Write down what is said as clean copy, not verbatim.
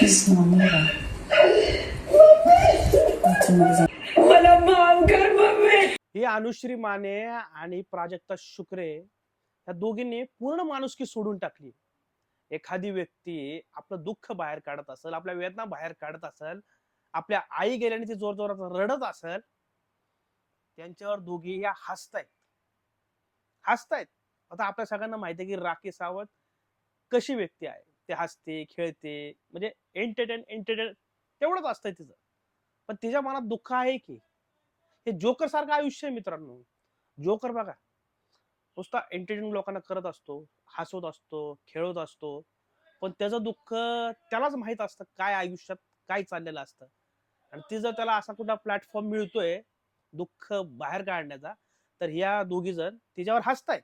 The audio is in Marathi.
It's normal का? मला माफ कर मम्मी. ही अनुश्री माने आणि प्राजक्ता शुक्रे या दोघींनी पूर्ण माणुसकी सोडून टाकली. एखादी व्यक्ती आपलं दुःख बाहेर काढत असेल, आपल्या वेदना बाहेर काढत असेल, आपल्या आई गेल्याने ती जोर जोरात रडत असेल, त्यांच्यावर दोघी या हसतायत. आता आपल्या सगळ्यांना माहिती आहे की राखी सावंत कशी व्यक्ती आहे. ते हसते, खेळते, म्हणजे एंटरटेन तेवढंच असतंय तिचं. पण तिच्या मनात दुःख आहे की हे जोकर सारखं आयुष्य आहे मित्रांनो. जोकर बघा, नुसता एंटरटेन लोकांना करत असतो, हसवत असतो, खेळत असतो, पण त्याचं दुःख त्यालाच माहित असतं काय आयुष्यात काय चाललेलं असतं. आणि ती जर त्याला असा कुठला प्लॅटफॉर्म मिळतोय दुःख बाहेर काढण्याचा, तर ह्या दोघी जण तिच्यावर हसतायत.